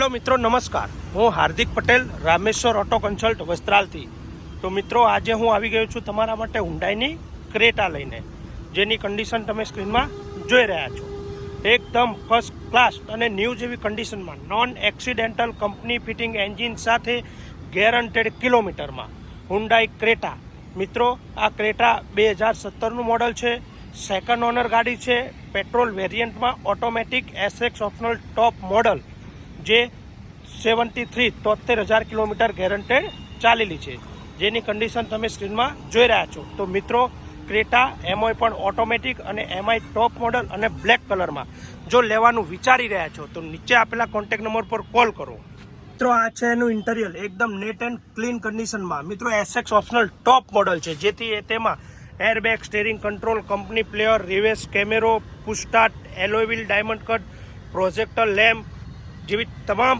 Hello મિત્રો, નમસ્કાર. હું હાર્દિક પટેલ, રામેશ્વર ઓટો કન્સલ્ટ વસ્ત્રાલથી. તો મિત્રો, આજે હું આવી ગયો છું તમારા માટે હુન્ડાઈની ક્રેટા લઈને, જેની કન્ડિશન તમે સ્ક્રીનમાં જોઈ રહ્યા છો. એકદમ ફર્સ્ટ ક્લાસ અને ન્યૂ જેવી કન્ડિશનમાં, non accidental company fitting engine સાથે ગેરંટેડ કિલોમીટરમાં હુન્ડાઈ ક્રેટા. મિત્રો, આ ક્રેટા 2017નું મોડલ છે, સેકન્ડ ઓનર ગાડી છે, પેટ્રોલ વેરિયન્ટમાં automatic SX optional top model, જે 73,73,000 કિલોમીટર ગેરંટેડ ચાલેલી છે, જેની કન્ડિશન તમે સ્ક્રીનમાં જોઈ રહ્યા છો. તો મિત્રો, ક્રેટા એમાંય પણ ઓટોમેટિક અને એમાંય ટોપ મોડલ અને બ્લેક કલરમાં જો લેવાનું વિચારી રહ્યા છો તો નીચે આપેલા કોન્ટેક્ટ નંબર પર કોલ કરો. મિત્રો, આ છે એનું ઇન્ટિરિયર, એકદમ નેટ એન્ડ ક્લીન કન્ડિશનમાં. મિત્રો, એસએક્સ ઓપ્શનલ ટોપ મોડલ છે, જેથી તેમાં airbag, steering control, company player, reverse કેમેરો, push start, alloy wheel, diamond cut, projector lamp જેવી તમામ